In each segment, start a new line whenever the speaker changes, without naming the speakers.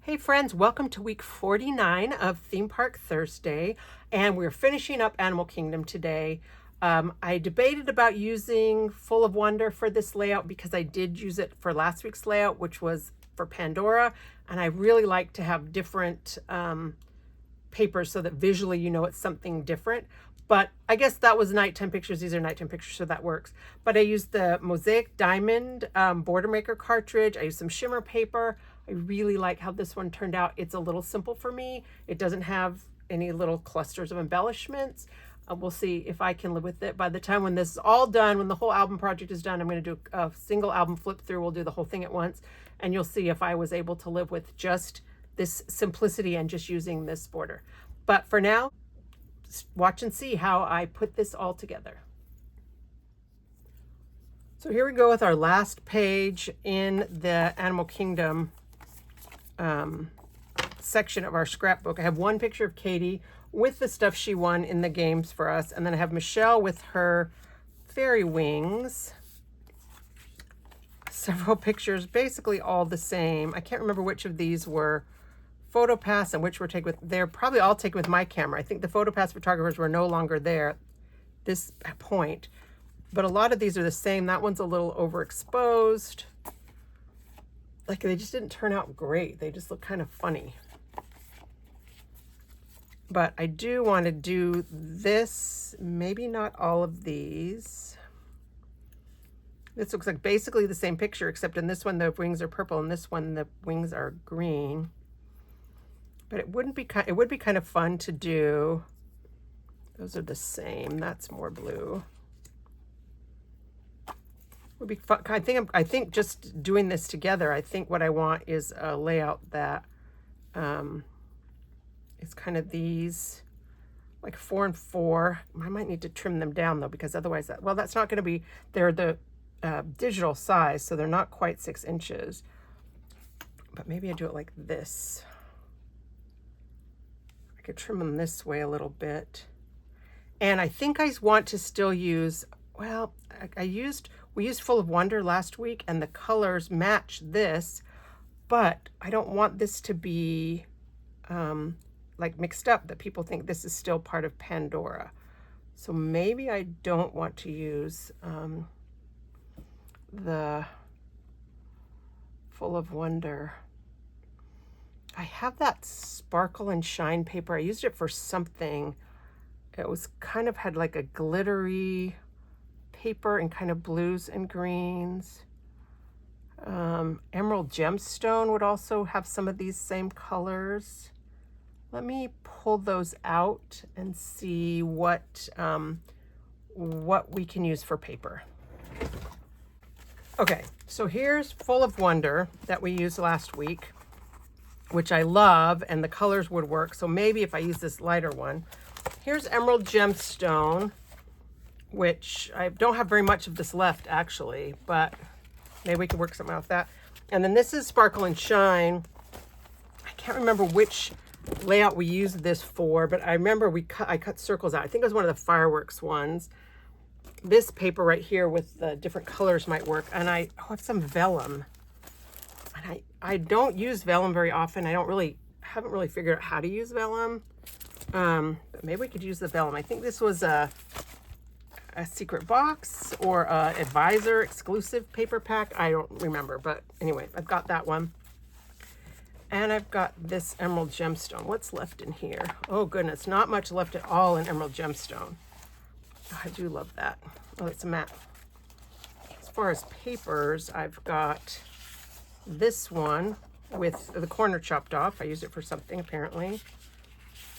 Hey friends, welcome to week 49 of Theme Park Thursday, and we're finishing up Animal Kingdom today. I debated about using Full of Wonder for this layout because I did use it for last week's layout, which was for Pandora, and I really like to have different papers so that visually you know it's something different. But I guess that was nighttime pictures. These are nighttime pictures, so that works. But I used the Mosaic Diamond Border Maker cartridge. I used some shimmer paper. I really like how this one turned out. It's a little simple for me. It doesn't have any little clusters of embellishments. We'll see if I can live with it. By the time when this is all done, when the whole album project is done, I'm going to do a single album flip through. We'll do the whole thing at once. And you'll see if I was able to live with just this simplicity and just using this border. But for now, watch and see how I put this all together. So here we go with our last page in the Animal Kingdom section of our scrapbook. I have one picture of Katie with the stuff she won in the games for us, and then I have Michelle with her fairy wings. Several pictures, basically all the same. I can't remember which of these were PhotoPass and which were taken with, they're probably all taken with my camera. I think the PhotoPass photographers were no longer there at this point, but a lot of these are the same. That one's a little overexposed. Like, they just didn't turn out great. They just look kind of funny. But I do want to do this, maybe not all of these. This looks like basically the same picture, except in this one the wings are purple, and this one the wings are green. But it would be kind of fun to do. Those are the same. That's more blue. Would be fun. I think just doing this together, I think what I want is a layout that is kind of these, like 4 and 4. I might need to trim them down though, because otherwise, well, that's not going to be. They're the digital size, so they're not quite 6 inches. But maybe I do it like this. I could trim them this way a little bit. And I think I want to still use, well, we used Full of Wonder last week, and the colors match this, but I don't want this to be like mixed up, that people think this is still part of Pandora. So maybe I don't want to use the Full of Wonder. I have that Sparkle and Shine paper. I used it for something. It was kind of had like a glittery paper and kind of blues and greens. Emerald Gemstone would also have some of these same colors. Let me pull those out and see what we can use for paper. Okay, so here's Full of Wonder that we used last week, which I love, and the colors would work. So maybe if I use this lighter one. Here's Emerald Gemstone, which I don't have very much of this left actually, but maybe we can work something out with that. And then this is Sparkle and Shine. I can't remember which layout we used this for, but I remember I cut circles out. I think it was one of the fireworks ones. This paper right here with the different colors might work. And I have some vellum. And I don't use vellum very often. Haven't really figured out how to use vellum. But maybe we could use the vellum. I think this was a secret box or a advisor exclusive paper pack. I don't remember, but anyway, I've got that one. And I've got this Emerald Gemstone. What's left in here? Oh goodness, not much left at all in Emerald Gemstone. Oh, I do love that. Oh, it's a matte. As far as papers, I've got this one with the corner chopped off. I used it for something apparently.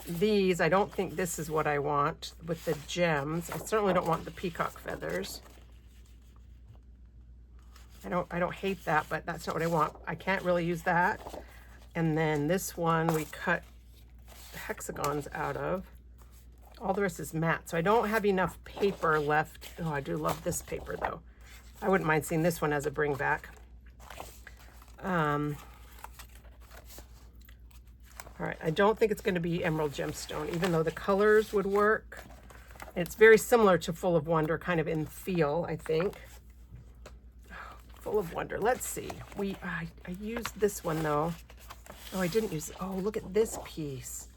These, I don't think this is what I want with the gems. I certainly don't want the peacock feathers. I don't hate that, but that's not what I want. I can't really use that. And then this one we cut the hexagons out of. All the rest is matte. So I don't have enough paper left. Oh, I do love this paper though. I wouldn't mind seeing this one as a bring back. All right, I don't think it's going to be Emerald Gemstone, even though the colors would work. It's very similar to Full of Wonder, kind of in feel, I think. Full of Wonder. Let's see. I used this one though. Oh, I didn't use, oh, look at this piece.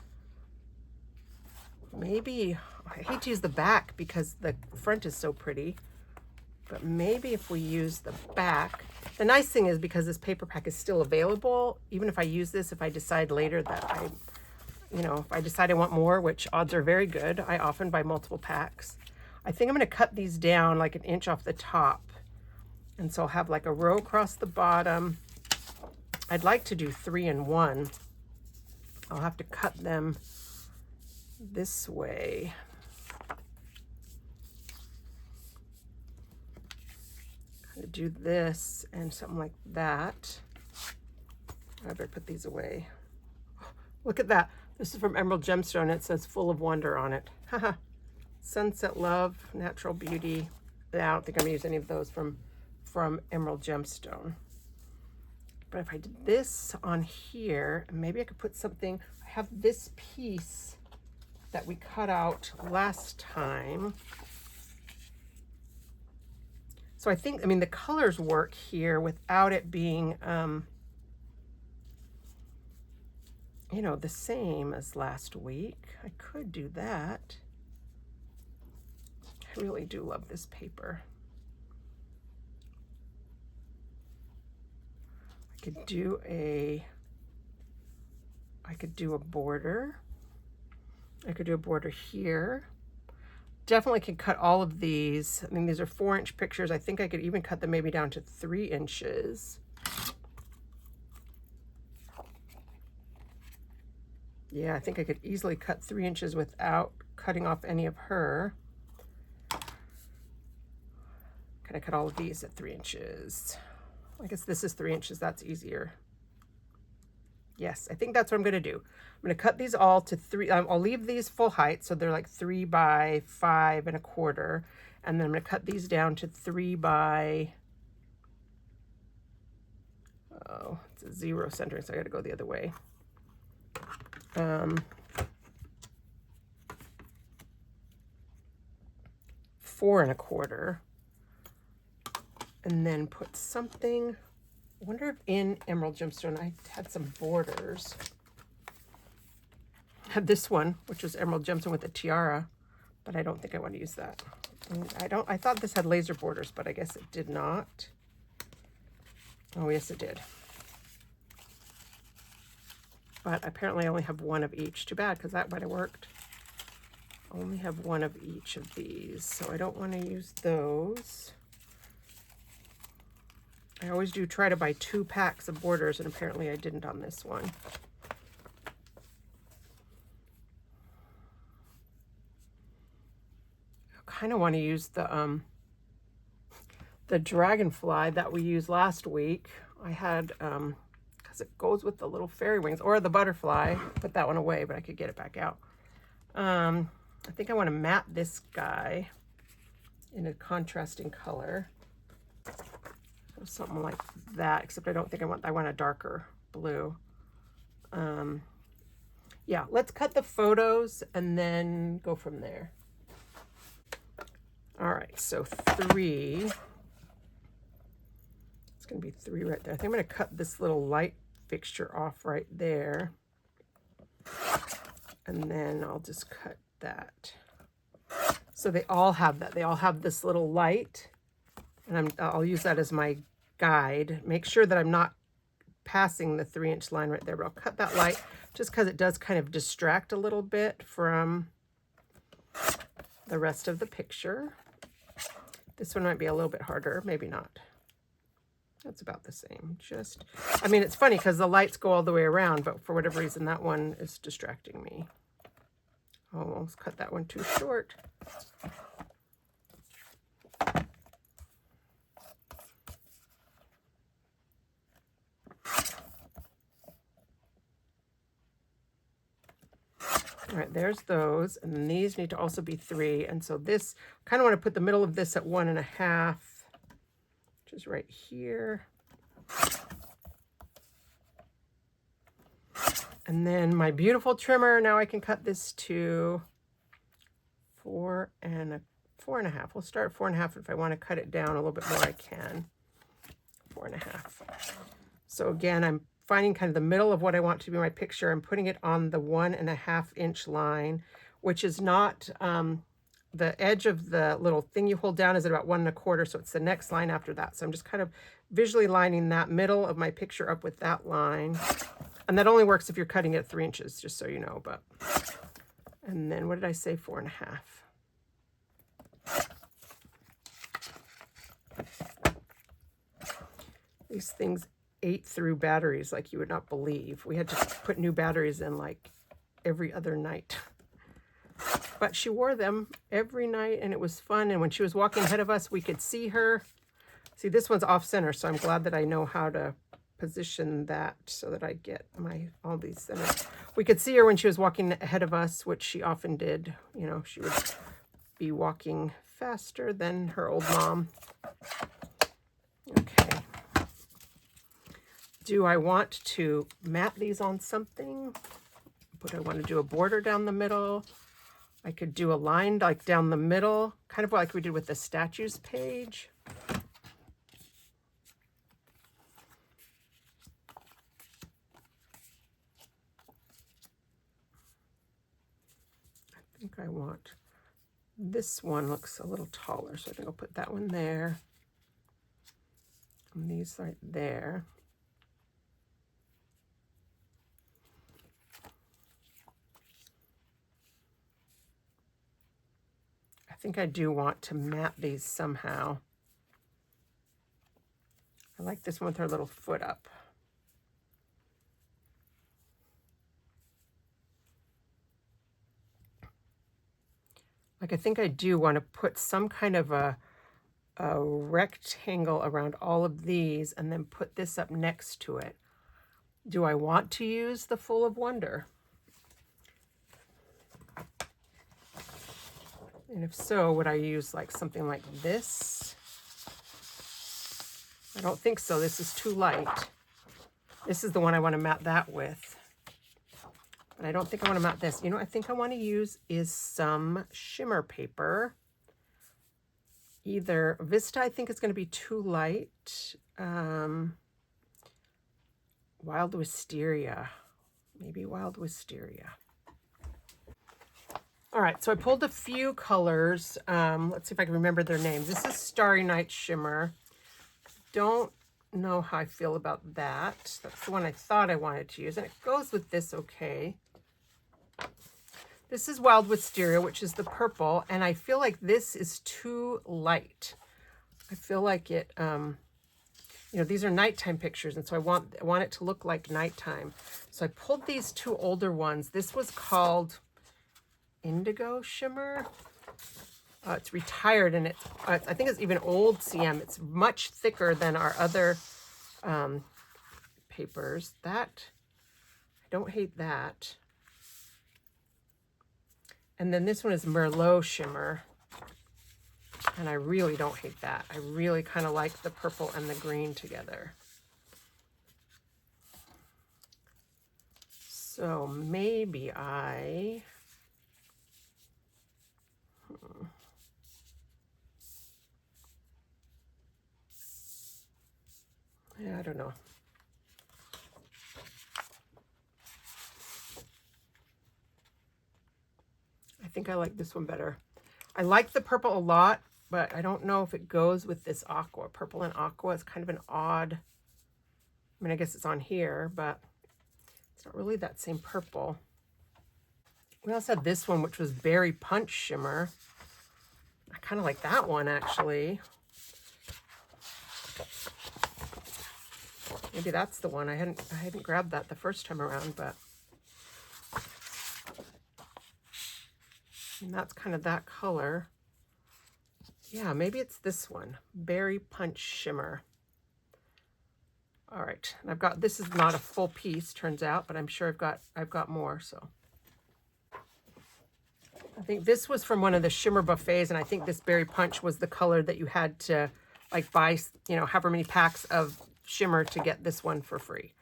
Maybe, I hate to use the back because the front is so pretty, but maybe if we use the back, the nice thing is because this paper pack is still available, even if I use this, if I decide later that if I decide I want more, which odds are very good, I often buy multiple packs. I think I'm gonna cut these down like an inch off the top. And so I'll have like a row across the bottom. I'd like to do 3 in 1. I'll have to cut them this way. Kind of do this and something like that. I better put these away. Look at that. This is from Emerald Gemstone. It says full of wonder on it. Haha. Sunset Love, Natural Beauty. I don't think I'm gonna use any of those from Emerald Gemstone. But if I did this on here, maybe I could put something, I have this piece that we cut out last time. So I think, the colors work here without it being, the same as last week. I could do that. I really do love this paper. I could do a border. I could do a border here. Definitely can cut all of these. These are 4-inch pictures. I think I could even cut them maybe down to 3 inches. Yeah, I think I could easily cut 3 inches without cutting off any of her. Can I cut all of these at 3 inches? I guess this is 3 inches, that's easier. Yes, I think that's what I'm gonna do. I'm gonna cut these all to 3, I'll leave these full height, so they're like 3 by 5 1/4. And then I'm gonna cut these down to 3 by, oh, it's a 0 centering, so I gotta go the other way. 4 1/4. And then put something, I wonder if in Emerald Gemstone I had some borders. I had this one, which was Emerald Gemstone with a tiara, but I don't think I want to use that. I thought this had laser borders, but I guess it did not. Oh, yes, it did. But apparently I only have one of each. Too bad, because that might have worked. I only have one of each of these, so I don't want to use those. I always do try to buy 2 packs of borders, and apparently I didn't on this one. I kind of want to use the dragonfly that we used last week. I had, because it goes with the little fairy wings, or the butterfly. Put that one away, but I could get it back out. I think I want to matte this guy in a contrasting color. Something like that, except I don't think I want a darker blue. Yeah, let's cut the photos and then go from there. All right, so 3. It's gonna be 3 right there. I think I'm gonna cut this little light fixture off right there. And then I'll just cut that. So they all have that. They all have this little light. And I'll use that as my guide. Make sure that I'm not passing the 3-inch line right there, but I'll cut that light just because it does kind of distract a little bit from the rest of the picture. This one might be a little bit harder, maybe not. That's about the same. It's funny because the lights go all the way around, but for whatever reason, that one is distracting me. Almost cut that one too short. All right, there's those, and then these need to also be 3. And so this, kind of want to put the middle of this at 1 1/2, which is right here. And then my beautiful trimmer, now I can cut this to 4 1/2. We'll start at 4 1/2. If I want to cut it down a little bit more, I can. 4 1/2. So again, I'm finding kind of the middle of what I want to be my picture and putting it on the 1.5 inch line, which is not, the edge of the little thing you hold down is at about 1.25, so it's the next line after that. So I'm just kind of visually lining that middle of my picture up with that line. And that only works if you're cutting it at 3 inches, just so you know. But, and then what did I say, 4.5? These things ate through batteries like you would not believe. We had to put new batteries in like every other night. But she wore them every night and it was fun. And when she was walking ahead of us, we could see her. See, this one's off center, so I'm glad that I know how to position that so that I get all these centers. We could see her when she was walking ahead of us, which she often did. You know, she would be walking faster than her old mom. Okay. Do I want to mat these on something? Would I want to do a border down the middle? I could do a line like down the middle, kind of like we did with the statues page. I think I want, this one looks a little taller, so I think I'll put that one there. And these right there. I think I do want to mat these somehow. I like this one with her little foot up. Like I think I do want to put some kind of a rectangle around all of these and then put this up next to it. Do I want to use the Full of Wonder? And if so, would I use like something like this? I don't think so. This is too light. This is the one I want to mat that with. But I don't think I want to mat this. You know what I think I want to use is some shimmer paper. Either Vista, I think it's going to be too light. Wild Wisteria. Maybe Wild Wisteria. All right, so I pulled a few colors. Let's see if I can remember their names. This is Starry Night Shimmer. Don't know how I feel about that. That's the one I thought I wanted to use, and it goes with this okay. This is Wild Wisteria, which is the purple, and I feel like this is too light. I feel like it, you know, these are nighttime pictures, and so I want it to look like nighttime. So I pulled these two older ones. This was called Indigo Shimmer. It's retired, and it's I think it's even old CM. It's much thicker than our other papers. That, I don't hate that. And then this one is Merlot Shimmer, and I really don't hate that. I really kind of like the purple and the green together. So maybe I... Yeah, I don't know. I think I like this one better. I like the purple a lot, but I don't know if it goes with this aqua. Purple and aqua is kind of an odd, I mean, I guess it's on here, but it's not really that same purple. We also had this one, which was Berry Punch Shimmer. I kind of like that one, actually. Maybe that's the one. I hadn't grabbed that the first time around, but... And that's kind of that color. Yeah, maybe it's this one, Berry Punch Shimmer. All right, and I've got, this is not a full piece, turns out, but I'm sure I've got more, so. I think this was from one of the shimmer buffets, and I think this Berry Punch was the color that you had to like buy, you know, however many packs of shimmer to get this one for free.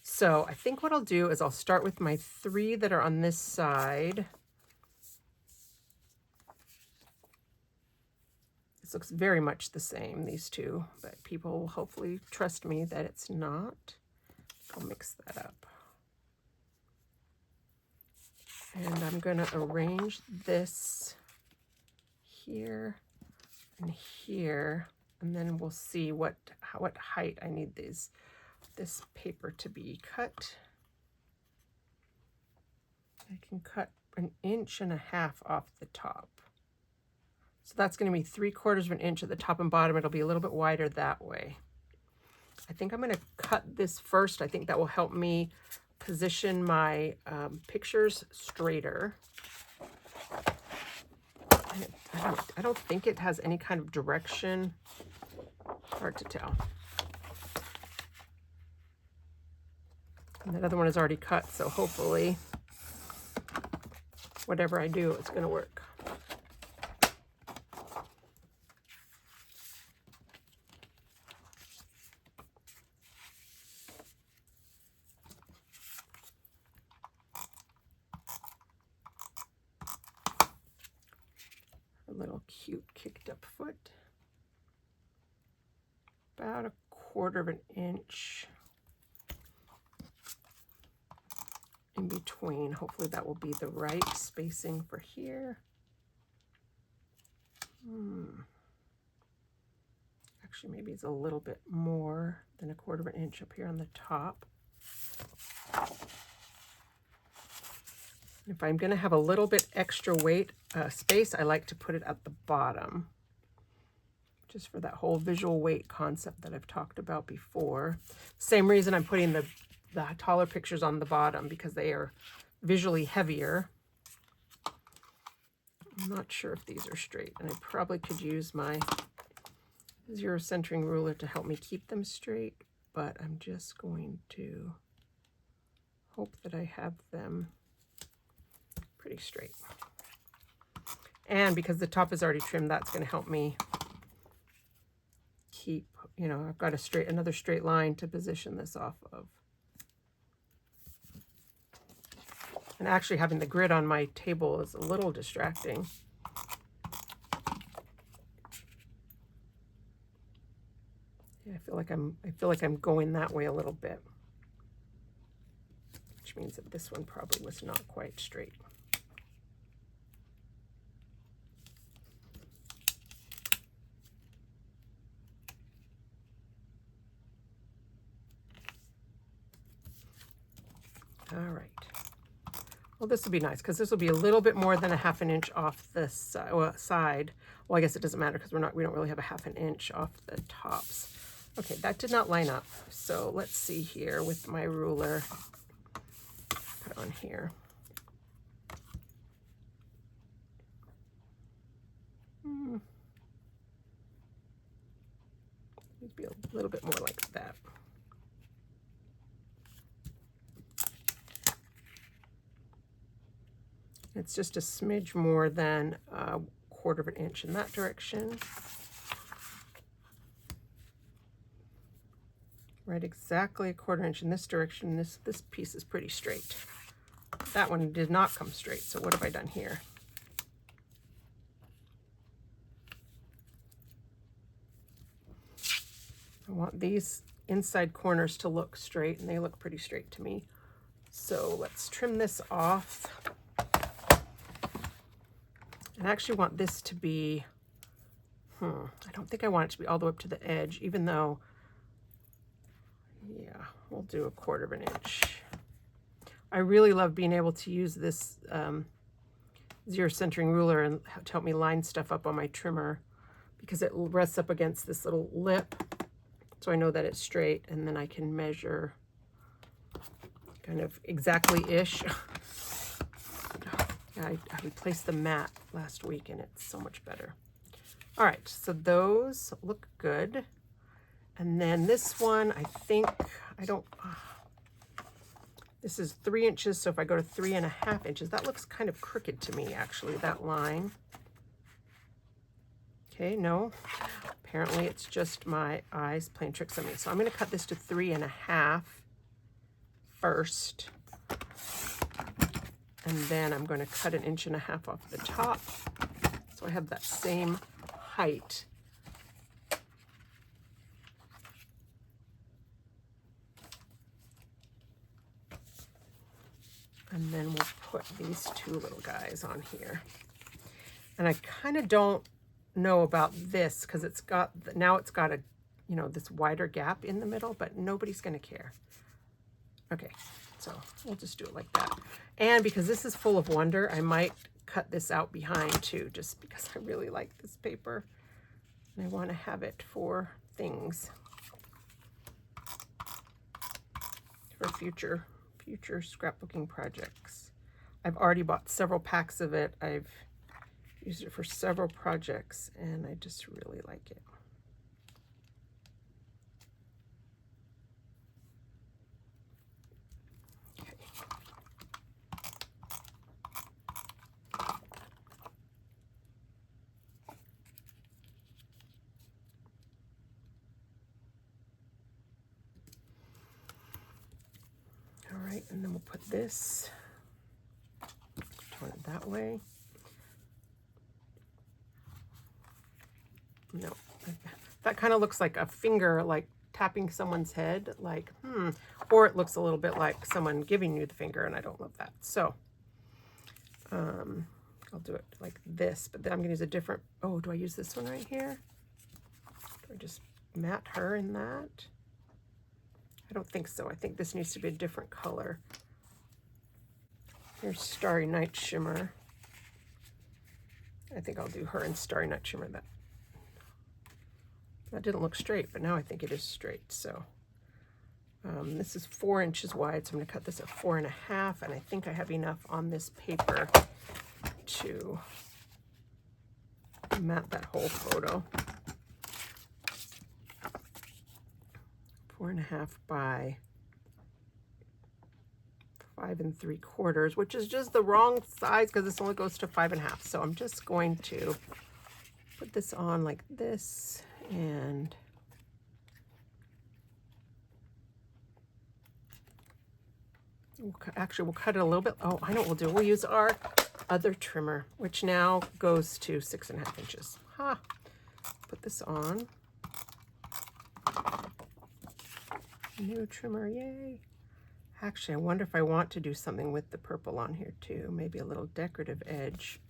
So I think what I'll do is I'll start with my 3 that are on this side. This looks very much the same, these two, but people will hopefully trust me that it's not. I'll mix that up. And I'm going to arrange this here and here, and then we'll see what height I need this paper to be cut. I can cut 1.5 inches off the top. So that's going to be 3/4 inch at the top and bottom. It'll be a little bit wider that way. I think I'm going to cut this first. I think that will help me position my pictures straighter. I don't think it has any kind of direction. Hard to tell. And that other one is already cut, so hopefully whatever I do, it's going to work. A little cute kicked up foot. About 1/4 inch in between. Hopefully that will be the right spacing for here. Actually, maybe it's a little bit more than 1/4 inch up here on the top. If I'm going to have a little bit extra weight space, I like to put it at the bottom, just for that whole visual weight concept that I've talked about before. Same reason I'm putting the taller pictures on the bottom, because they are visually heavier. I'm not sure if these are straight, and I probably could use my zero centering ruler to help me keep them straight, but I'm just going to hope that I have them pretty straight. And because the top is already trimmed, that's going to help me keep, you know, I've got another straight line to position this off of. And actually having the grid on my table is a little distracting. Yeah, I feel like I'm going that way a little bit, which means that this one probably was not quite straight. All right. Well, this will be nice, because this will be a little bit more than 1/2 inch off this side. Well, I guess it doesn't matter, because we don't really have 1/2 inch off the tops. Okay, that did not line up. So let's see here with my ruler. Put it on here. It'd be a little bit more like that. It's just a smidge more than 1/4 inch in that direction. Right, exactly 1/4 inch in this direction. This piece is pretty straight. That one did not come straight, so what have I done here? I want these inside corners to look straight, and they look pretty straight to me. So let's trim this off. And I actually want this to be, I don't think I want it to be all the way up to the edge, even though, yeah, we'll do 1/4 inch. I really love being able to use this zero centering ruler and to help me line stuff up on my trimmer, because it rests up against this little lip, so I know that it's straight, and then I can measure kind of exactly-ish. I replaced the mat last week, and it's so much better. All right, so those look good. And then this one, I think, this is 3 inches, so if I go to 3.5 inches, that looks kind of crooked to me, actually, that line. Okay, no, apparently it's just my eyes playing tricks on me. So I'm going to cut this to 3.5 first. And then I'm going to cut 1.5 inches off the top, so I have that same height. And then we'll put these two little guys on here. And I kind of don't know about this because it's got, now it's got a, you know, this wider gap in the middle, but nobody's going to care. Okay, so we'll just do it like that. And because this is full of wonder, I might cut this out behind too, just because I really like this paper. And I want to have it for things. For future scrapbooking projects. I've already bought several packs of it. I've used it for several projects and I just really like it. Okay. All right, and then we'll put this, turn it that way. No, that kind of looks like a finger, like tapping someone's head, like, or it looks a little bit like someone giving you the finger, and I don't love that. So I'll do it like this, but then I'm gonna use a different, oh, do I use this one right here? Do I just mat her in that? I don't think so. I think this needs to be a different color. Here's Starry Night Shimmer. I think I'll do her in Starry Night Shimmer. That didn't look straight, but now I think it is straight. So this is 4 inches wide, so I'm going to cut this at 4.5, and I think I have enough on this paper to mat that whole photo. 4.5 by 5 3/4, which is just the wrong size because this only goes to 5.5. So I'm just going to put this on like this, and actually we'll cut it a little bit. Oh, I know what we'll do. We'll use our other trimmer, which now goes to 6.5 inches. Ha! Put this on. New trimmer, yay. Actually, I wonder if I want to do something with the purple on here too. Maybe a little decorative edge.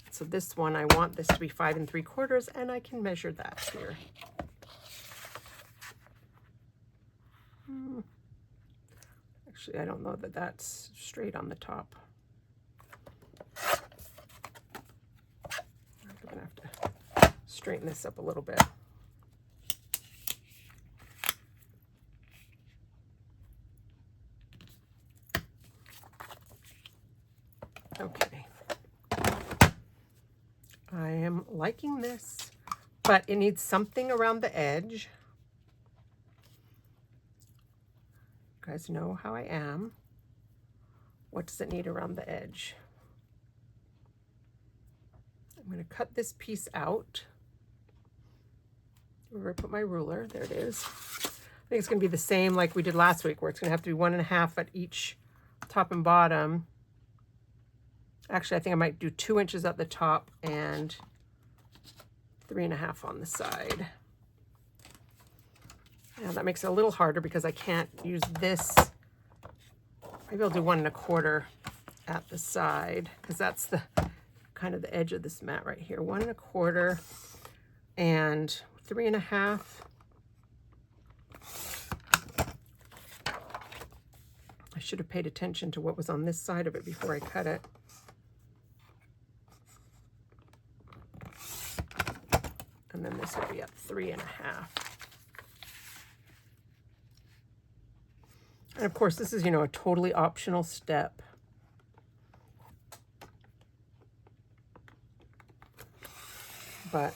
So this one, I want this to be 5 3/4, and I can measure that here. Actually, I don't know that that's straight on the top. I'm gonna have to straighten this up a little bit. Okay. I am liking this, but it needs something around the edge. You guys know how I am. What does it need around the edge? I'm going to cut this piece out. Where I put my ruler, there it is. I think it's going to be the same like we did last week, where it's going to have to be 1.5 at each top and bottom. Actually, I think I might do 2 inches at the top and 3.5 on the side. Now that makes it a little harder because I can't use this. Maybe I'll do 1 1/4 at the side, because that's the kind of the edge of this mat right here. 1 1/4 and 3.5. I should have paid attention to what was on this side of it before I cut it. And then this will be at 3.5. And of course, this is, you know, a totally optional step. But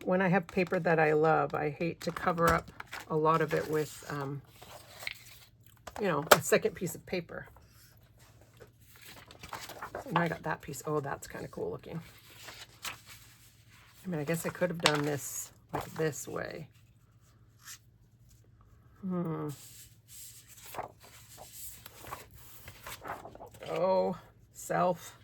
when I have paper that I love, I hate to cover up a lot of it with, you know, a second piece of paper. So now I got that piece. Oh, that's kind of cool looking. I mean, I guess I could have done this like this way. Oh, self.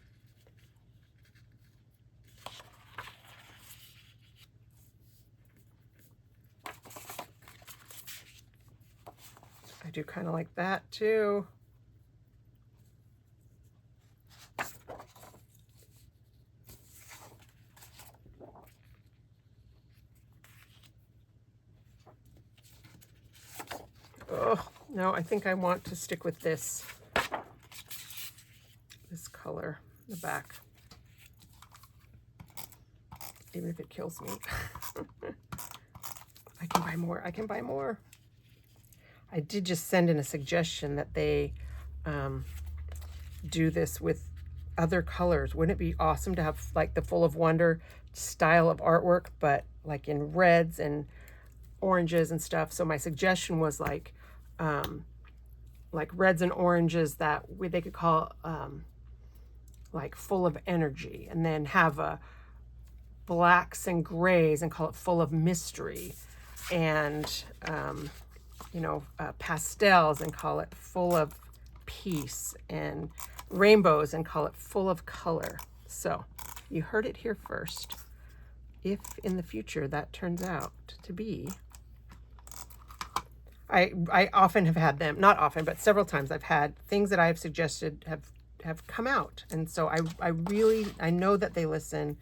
I do kind of like that too. Oh, no, I think I want to stick with this color in the back. Even if it kills me. I can buy more. I can buy more. I did just send in a suggestion that they do this with other colors. Wouldn't it be awesome to have like the Full of Wonder style of artwork, but like in reds and oranges and stuff? So my suggestion was like reds and oranges that they could call like Full of Energy, and then have a blacks and grays and call it Full of Mystery, and you know, pastels and call it Full of Peace, and rainbows and call it Full of Color. So you heard it here first. If in the future that turns out to be, I often have had them, not often, but several times I've had things that I've suggested have come out. And so I really know that they listen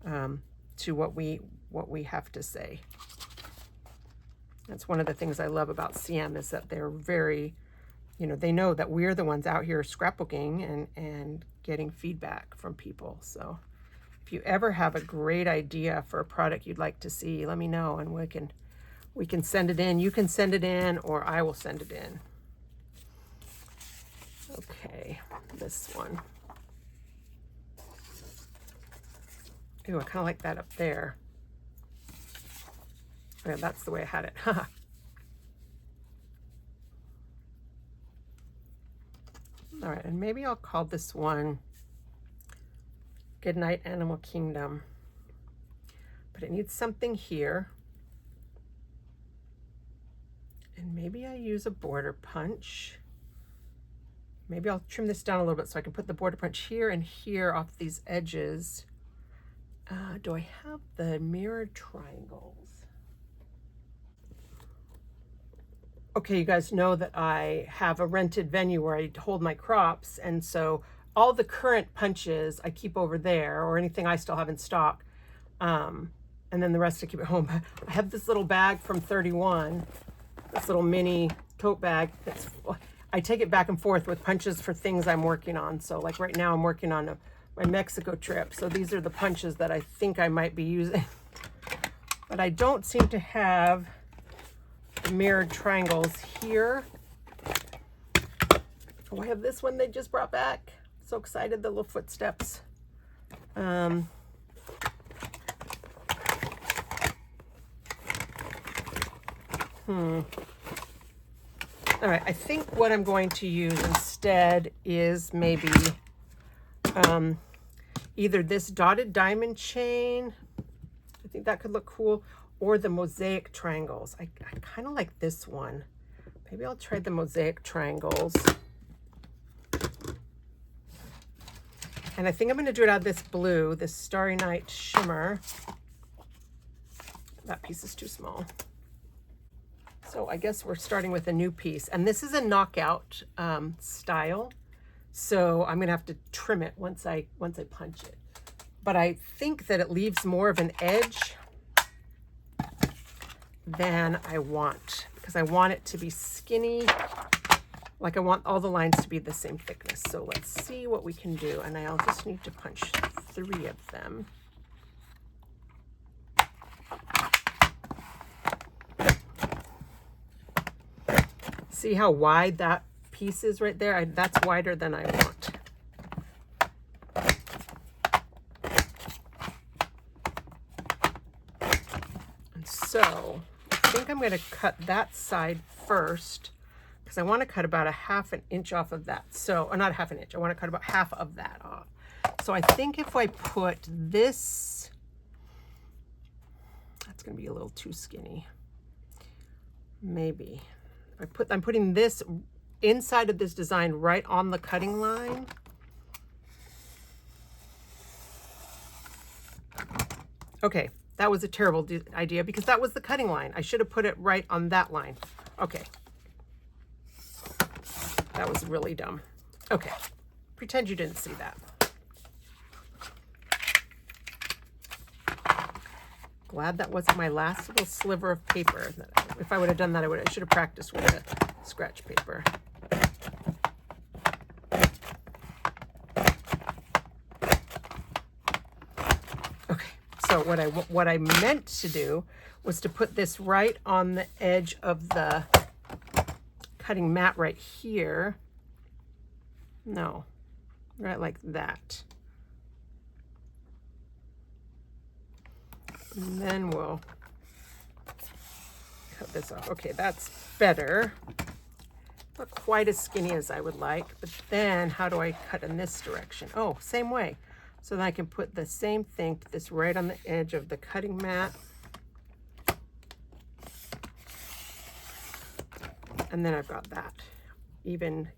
to what we have to say. That's one of the things I love about CM, is that they're very, you know, they know that we're the ones out here scrapbooking and getting feedback from people. So if you ever have a great idea for a product you'd like to see, let me know, and we can send it in. You can send it in, or I will send it in. Okay, this one. Ooh, I kind of like that up there. Yeah, that's the way I had it. All right, and maybe I'll call this one Goodnight Animal Kingdom. But it needs something here. And maybe I use a border punch. Maybe I'll trim this down a little bit so I can put the border punch here and here off these edges. Do I have the mirrored triangles? Okay, you guys know that I have a rented venue where I hold my crops, and so all the current punches I keep over there, or anything I still have in stock, and then the rest I keep at home. I have this little bag from 31, this little mini tote bag. I take it back and forth with punches for things I'm working on. So like right now I'm working on my Mexico trip, so these are the punches that I think I might be using. But I don't seem to have mirrored triangles here. Oh, I have this one they just brought back. So excited, the little footsteps. All right, I think what I'm going to use instead is maybe either this dotted diamond chain. I think that could look cool, or the mosaic triangles. I kind of like this one. Maybe I'll try the mosaic triangles. And I think I'm going to do it out of this blue, this Starry Night shimmer. That piece is too small. So I guess we're starting with a new piece. And this is a knockout style. So I'm going to have to trim it once I punch it. But I think that it leaves more of an edge than I want, because I want it to be skinny. Like I want all the lines to be the same thickness. So let's see what we can do. And I'll just need to punch 3 of them. See how wide that piece is right there? That's wider than I want. And so I think I'm going to cut that side first, because I want to cut about a ½ inch off of that. So, or not a ½ inch, I want to cut about half of that off. So I think if I put this, that's going to be a little too skinny. Maybe. I'm putting this inside of this design right on the cutting line. Okay, that was a terrible idea because that was the cutting line. I should have put it right on that line. Okay. That was really dumb. Okay, pretend you didn't see that. Glad that wasn't my last little sliver of paper. If I would have done that, I should have practiced with the scratch paper. Okay, so what I meant to do was to put this right on the edge of the cutting mat right here. No, right like that. And then we'll cut this off. Okay, that's better. Not quite as skinny as I would like, but then how do I cut in this direction? Oh, same way. So then I can put the same thing, put this right on the edge of the cutting mat. And then I've got that even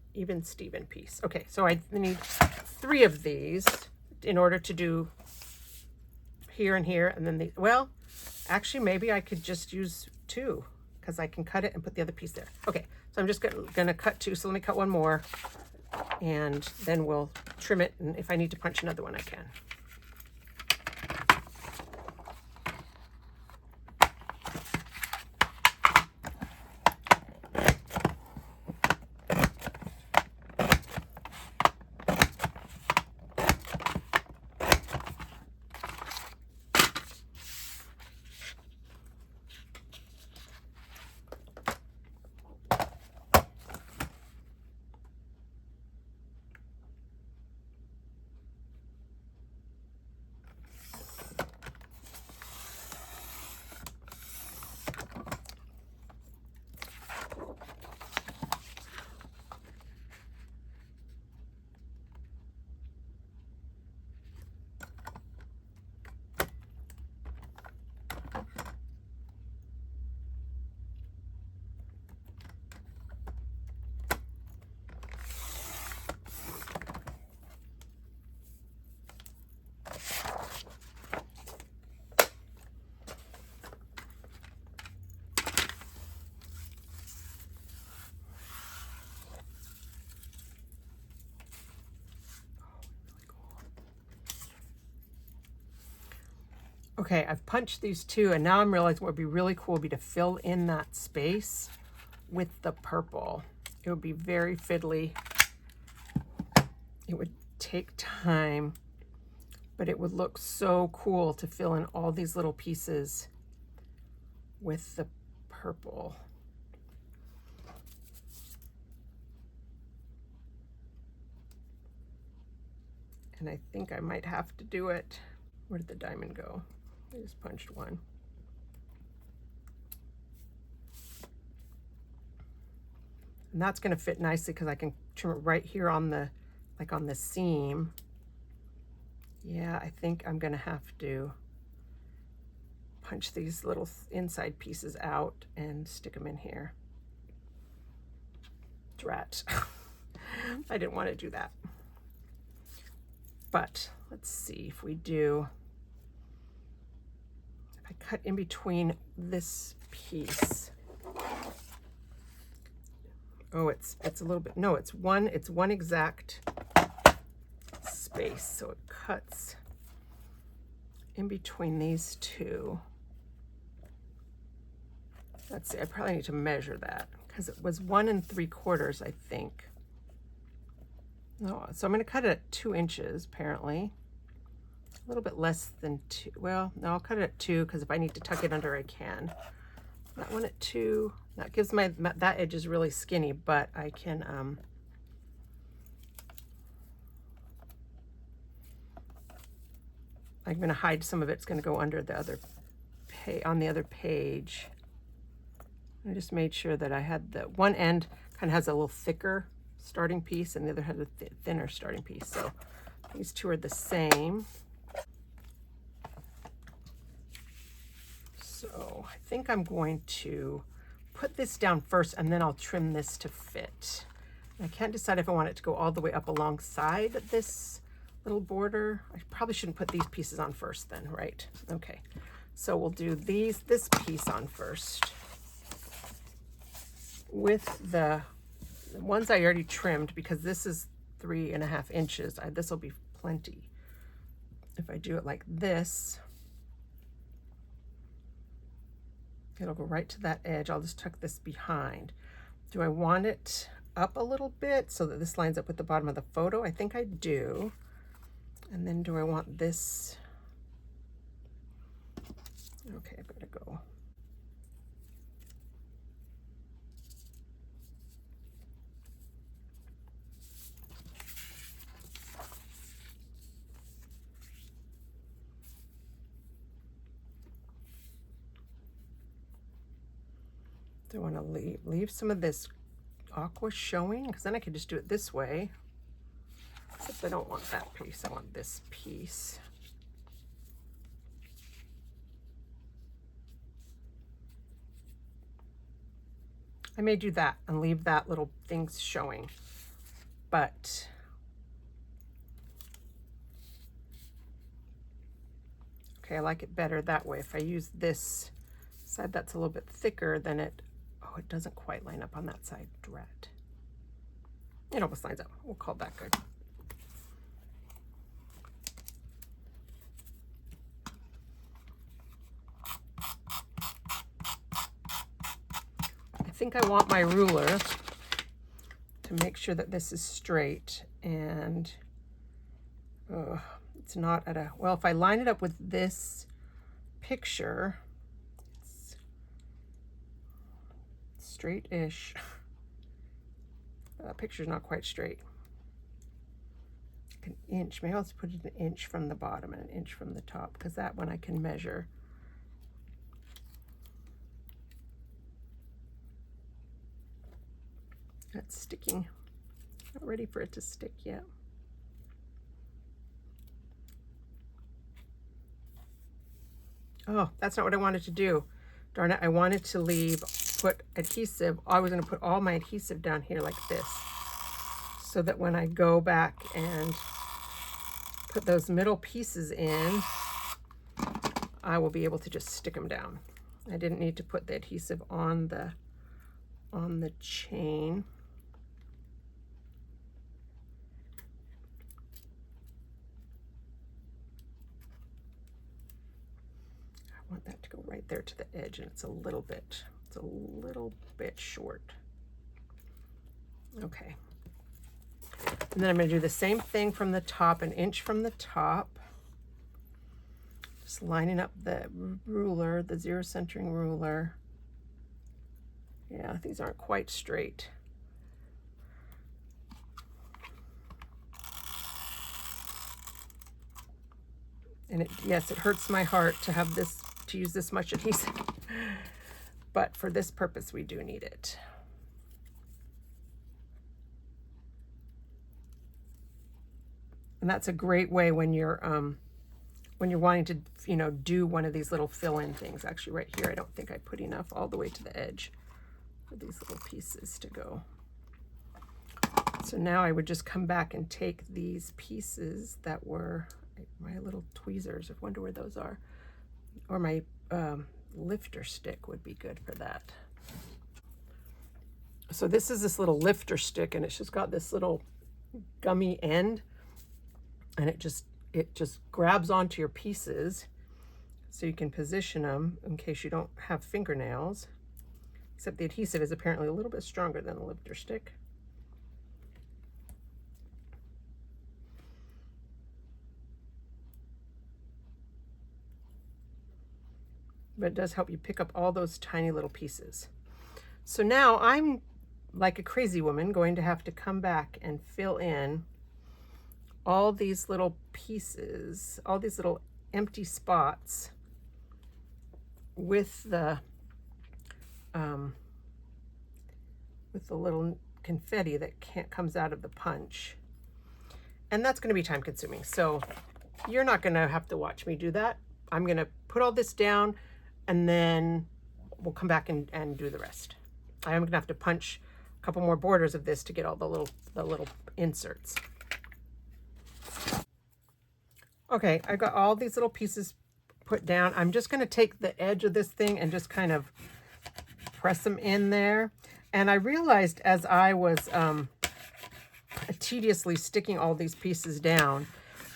Steven piece. Okay, so I need 3 of these in order to do here and here, and then well, actually maybe I could just use 2 because I can cut it and put the other piece there. Okay, so I'm just gonna cut 2, so let me cut 1 more, and then we'll trim it, and if I need to punch another one, I can. Okay, I've punched these 2, and now I'm realizing what would be really cool would be to fill in that space with the purple. It would be very fiddly. It would take time, but it would look so cool to fill in all these little pieces with the purple. And I think I might have to do it. Where did the diamond go? I just punched 1. And that's going to fit nicely because I can trim it right here on the, like on the seam. Yeah, I think I'm going to have to punch these little inside pieces out and stick them in here. Drat. I didn't want to do that. But let's see if we do. I cut in between this piece. Oh, it's a little bit, no, it's one exact space. So it cuts in between these 2. Let's see, I probably need to measure that because it was 1 3/4, I think. No, so I'm going to cut it at 2 inches, apparently. A little bit less than 2. Well, no, I'll cut it at 2 because if I need to tuck it under, I can. That one at 2. That gives that edge is really skinny, but I can I'm going to hide some of it. It's going to go under the other on the other page. I just made sure that I had the one end kind of has a little thicker starting piece and the other had a thinner starting piece. So these 2 are the same. So I think I'm going to put this down first and then I'll trim this to fit. I can't decide if I want it to go all the way up alongside this little border. I probably shouldn't put these pieces on first then, right? Okay, so we'll do this piece on first with the ones I already trimmed because this is 3.5 inches. This will be plenty. If I do it like this, It'll go right to that edge. I'll just tuck this behind. Do I want it up a little bit so that this lines up with the bottom of the photo? I think I do. And then do I want this? Okay, I've got to go. Do I want to leave some of this aqua showing? Because then I could just do it this way. Except I don't want that piece. I want this piece. I may do that and leave that little thing showing. But okay, I like it better that way. If I use this side that's a little bit thicker, then it doesn't quite line up on that side. Drat. It almost lines up. We'll call that good. I think I want my ruler to make sure that this is straight, and it's not at a, well, if I line it up with this picture, it's straight-ish. Picture's not quite straight. Like an inch, maybe I'll just put it an inch from the bottom and an inch from the top, because that one I can measure. That's sticking. Not ready for it to stick yet. Oh, that's not what I wanted to do. Darn it, I wanted to put adhesive. I was going to put all my adhesive down here like this, so that when I go back and put those middle pieces in, I will be able to just stick them down. I didn't need to put the adhesive on the chain. I want that to go right there to the edge, and it's a little bit short. Okay. And then I'm going to do the same thing from the top, an inch from the top. Just lining up the ruler, the zero centering ruler. Yeah, these aren't quite straight. And yes, it hurts my heart to have this, to use this much adhesive, but for this purpose, we do need it. And that's a great way when you're wanting to, do one of these little fill-in things. Actually, right here, I don't think I put enough all the way to the edge for these little pieces to go. So now I would just come back and take these pieces that were my little tweezers. I wonder where those are. Or my lifter stick would be good for that. So this is this little lifter stick, and it's just got this little gummy end, and it just grabs onto your pieces so you can position them in case you don't have fingernails. Except the adhesive is apparently a little bit stronger than the lifter stick. But it does help you pick up all those tiny little pieces. So now I'm, like a crazy woman, going to have to come back and fill in all these little pieces, all these little empty spots with the little confetti that comes out of the punch. And that's going to be time consuming. So you're not going to have to watch me do that. I'm going to put all this down, and then we'll come back and do the rest. I am going to have to punch a couple more borders of this to get all the little inserts. Okay, I got all these little pieces put down. I'm just going to take the edge of this thing and just kind of press them in there. And I realized as I was tediously sticking all these pieces down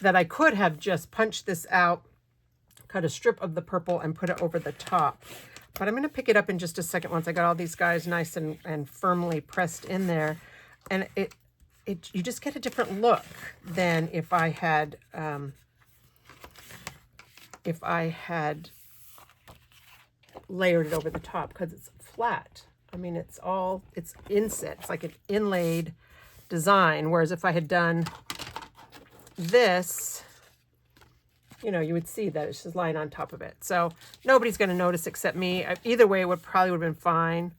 that I could have just punched this out, cut a strip of the purple and put it over the top. But I'm going to pick it up in just a second once I got all these guys nice and firmly pressed in there. And you just get a different look than if I had layered it over the top, because it's flat. I mean, it's inset. It's like an inlaid design. Whereas if I had done this, you know, you would see that it's just lying on top of it. So nobody's going to notice except me. Either way, it probably would have been fine,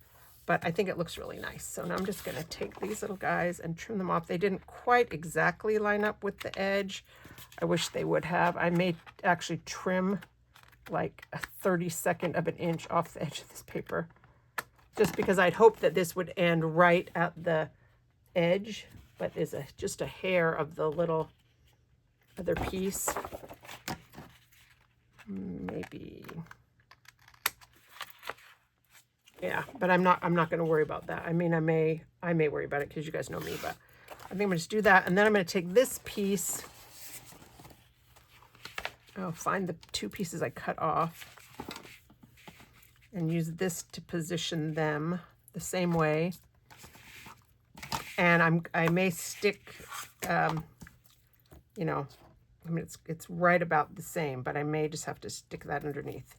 but I think it looks really nice. So now I'm just going to take these little guys and trim them off. They didn't quite exactly line up with the edge. I wish they would have. I may actually trim like a 32nd of an inch off the edge of this paper, just because I'd hoped that this would end right at the edge, but there's just a hair of the little other piece. Maybe, yeah, but I'm not going to worry about that. I mean, I may worry about it because you guys know me, but I think I'm going to just do that. And then I'm going to take this piece. I'll find the two pieces I cut off and use this to position them the same way. And I may stick, you know, I mean, it's right about the same, but I may just have to stick that underneath.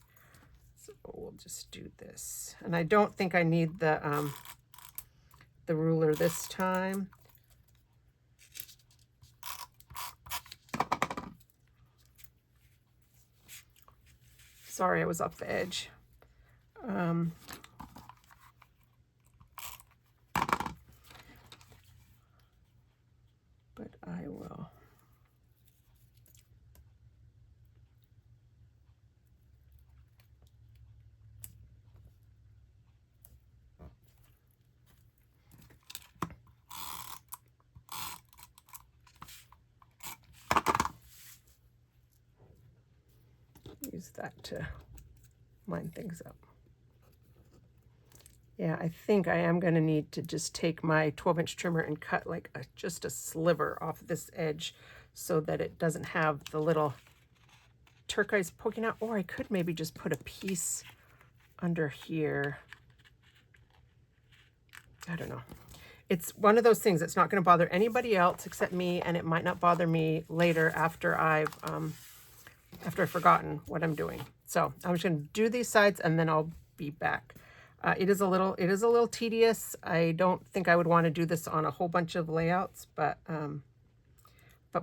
So we'll just do this. And I don't think I need the ruler this time. Sorry, I was off the edge. But I will. Use that to line things up. Yeah, I think I am going to need to just take my 12-inch trimmer and cut like just a sliver off this edge so that it doesn't have the little turquoise poking out. Or I could maybe just put a piece under here. I don't know. It's one of those things that's not going to bother anybody else except me, and it might not bother me later after I've forgotten what I'm doing. So I'm just going to do these sides and then I'll be back. It is a little tedious. I don't think I would want to do this on a whole bunch of layouts, but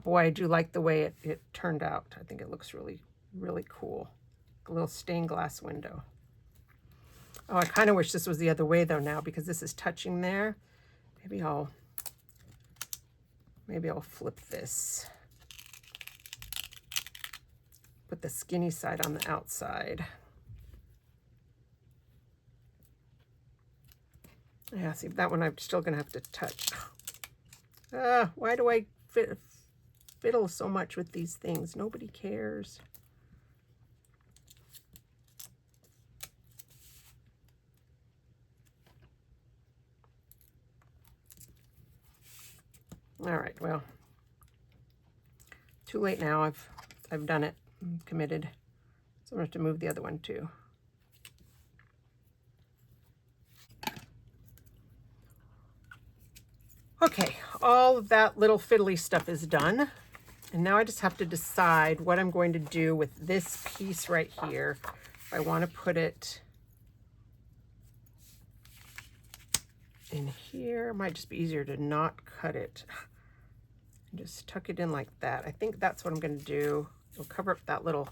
boy, I do like the way it turned out. I think it looks really, really cool. A little stained glass window. Oh, I kind of wish this was the other way though now, because this is touching there. Maybe I'll flip this. Put the skinny side on the outside. Yeah, see, that one I'm still going to have to touch. Why do I fiddle so much with these things? Nobody cares. All right, well, too late now. I've done it. I'm committed. So I'm going to have to move the other one too. Okay, all of that little fiddly stuff is done. And now I just have to decide what I'm going to do with this piece right here. If I want to put it in here, it might just be easier to not cut it. Just tuck it in like that. I think that's what I'm going to do. It'll cover up that little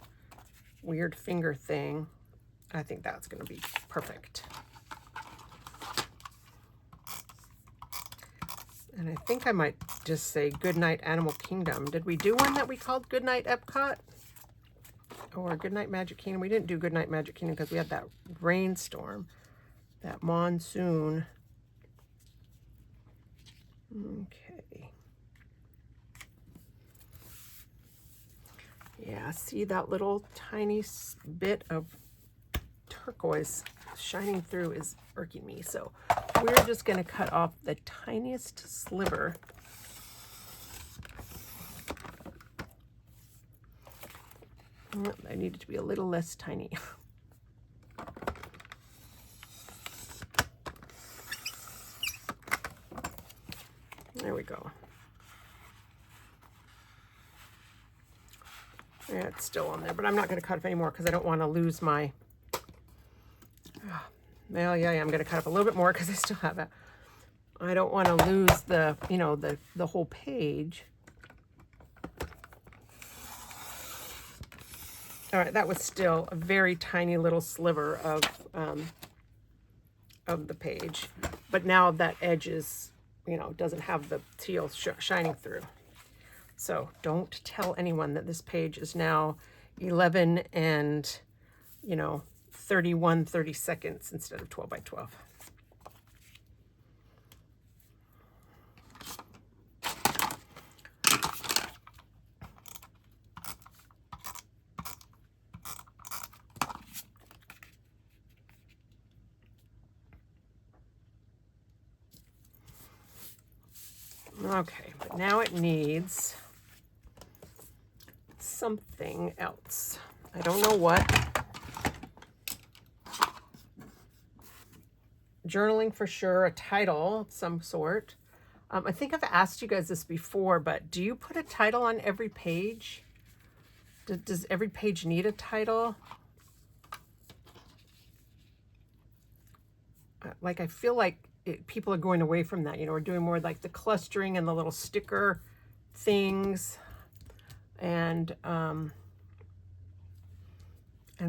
weird finger thing. I think that's going to be perfect. And I think I might just say Goodnight Animal Kingdom. Did we do one that we called Goodnight Epcot? Or Goodnight Magic Kingdom? We didn't do Goodnight Magic Kingdom because we had that rainstorm, that monsoon. Okay. Yeah, see that little tiny bit of turquoise shining through is irking me. So we're just going to cut off the tiniest sliver. I need it to be a little less tiny. we go. Yeah, it's still on there, but I'm not going to cut up anymore because I don't want to lose my... Well, yeah, I'm going to cut up a little bit more because I still have it. I don't want to lose the, you know, the whole page. All right, that was still a very tiny little sliver of the page, but now that edge is, you know, doesn't have the teal shining through. So don't tell anyone that this page is now 11 and, you know, 30 seconds instead of 12 by 12. Okay, but now it needs something else. I don't know what. Journaling for sure, a title of some sort. I think I've asked you guys this before, but do you put a title on every page? Does every page need a title? Like, I feel like people are going away from that. You know, we're doing more like the clustering and the little sticker things. And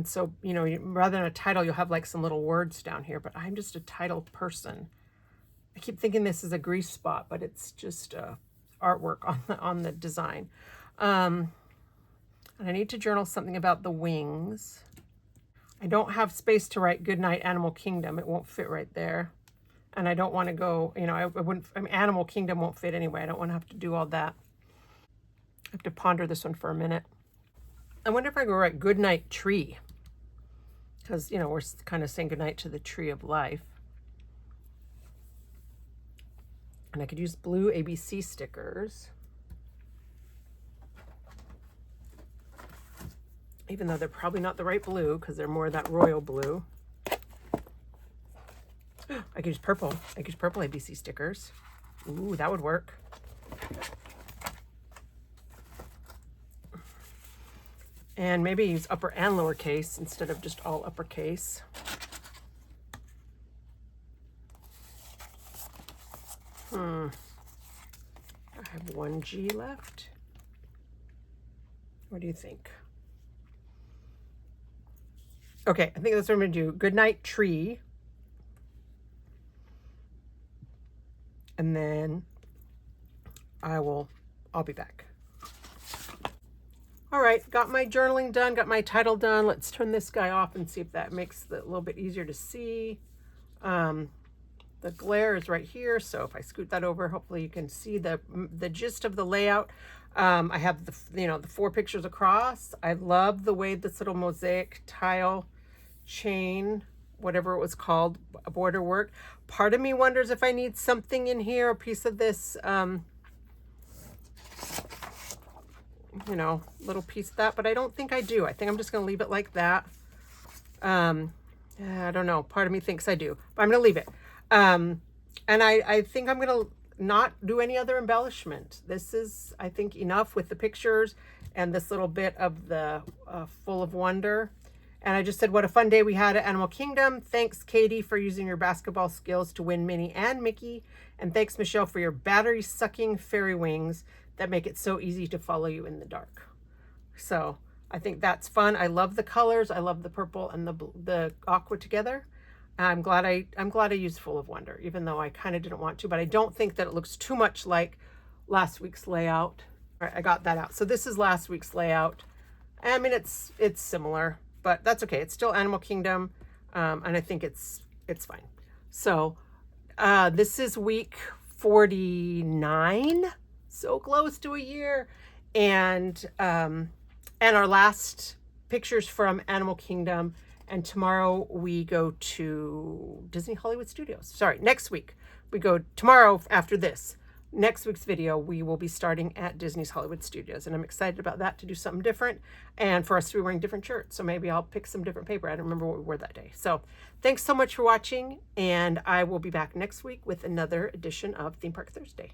so, you know, rather than a title, you'll have like some little words down here, but I'm just a title person. I keep thinking this is a grease spot, but it's just artwork on the design. And I need to journal something about the wings. I don't have space to write Goodnight Animal Kingdom. It won't fit right there. And I don't want to go, you know, I mean, Animal Kingdom won't fit anyway. I don't want to have to do all that. I have to ponder this one for a minute. I wonder if I go write Goodnight Tree. Because, you know, we're kind of saying goodnight to the tree of life. And I could use blue ABC stickers. Even though they're probably not the right blue because they're more of that royal blue. I could use purple. I could use purple ABC stickers. Ooh, that would work. And maybe use upper and lowercase instead of just all uppercase. I have one G left. What do you think? Okay, I think that's what I'm going to do. Goodnight Tree. And then I'll be back. All right, got my journaling done, got my title done. Let's turn this guy off and see if that makes it a little bit easier to see. The glare is right here, so if I scoot that over, hopefully you can see the gist of the layout. I have the 4 pictures across. I love the way this little mosaic tile chain, whatever it was called, border work. Part of me wonders if I need something in here, a piece of this, you know, little piece of that, but I don't think I do. I think I'm just going to leave it like that. I don't know. Part of me thinks I do, but I'm going to leave it. And I think I'm going to not do any other embellishment. This is, I think, enough with the pictures and this little bit of the Full of Wonder. And I just said, what a fun day we had at Animal Kingdom. Thanks, Katie, for using your basketball skills to win Minnie and Mickey. And thanks, Michelle, for your battery-sucking fairy wings that make it so easy to follow you in the dark. So I think that's fun. I love the colors. I love the purple and the aqua together. I'm glad I used Full of Wonder, even though I kind of didn't want to, but I don't think that it looks too much like last week's layout. All right, I got that out. So this is last week's layout. I mean, it's similar, but that's okay. It's still Animal Kingdom, and I think it's fine. So this is week 49, so close to a year, and our last pictures from Animal Kingdom. And tomorrow we go to Disney Hollywood Studios. Sorry, next week we go, tomorrow after this, next week's video, we will be starting at Disney's Hollywood Studios. And I'm excited about that, to do something different and for us to be wearing different shirts. So maybe I'll pick some different paper. I don't remember what we wore that day. So thanks so much for watching. And I will be back next week with another edition of Theme Park Thursday.